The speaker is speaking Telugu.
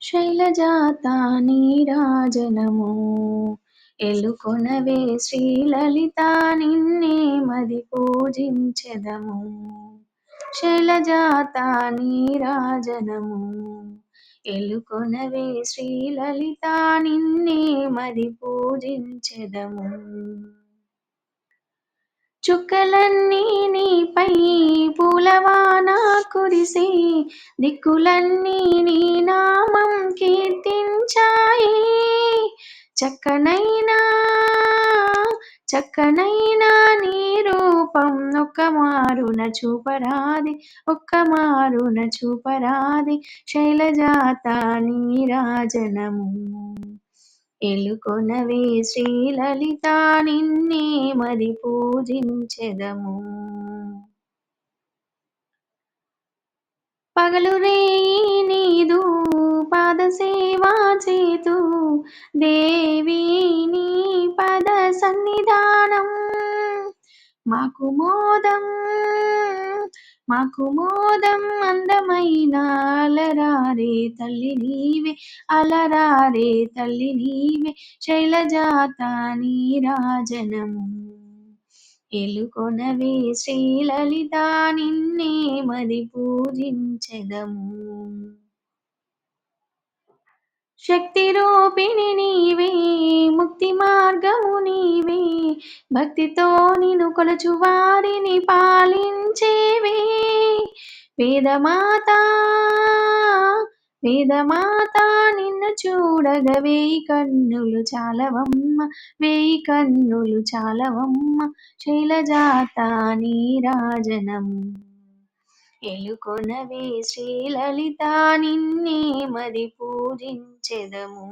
శైలజాత నీరాజనము ఎలుకొనవే శ్రీలలిత నిన్నే మది పూజించెదము. శైలజాత నీరాజనము ఎలుకొనవే శ్రీలలిత నిన్నే మది పూజించెదము. చుక్కలన్నీ నీపై పూలవాన కురిసే, దిక్కులన్నీ నీ నామం కీర్తించాయి. చక్కనైనా చక్కనైనా నీ రూపం ఒక్క మారున చూపరాదే, ఒక్క మారున చూపరాదే. శైలజాత నీరాజనము ఎలుకొనవే శ్రీలలిత నిన్నే మది పూజించెదము. పగలు రేయి నీదు పాదసేవా చేతు, దేవి నీ పద సన్నిధానం మాకు మోదం, మాకు మోదం. అందమైన అలరారే తల్లి నీవే, అలరారే తల్లి నీవే. శైలజాత నీరాజనము ఎలుకొనవే శ్రీలలిత నిన్నే మది పూజించెదము. శక్తి రూపిణి నీవే, ముక్తి మార్గము నీవే, భక్తితో నిన్ను కొలుచు వారిని పాలించేవే. వేదమాత వేదమాత నిన్ను చూడగ వేయి కన్నులు చాలవమ్మ, వేయి కన్నులు చాలవమ్మ. శైలజాత నీరాజనము ఎలుకొనవే శ్రీలలిత నిన్నే మది పూజించెదము.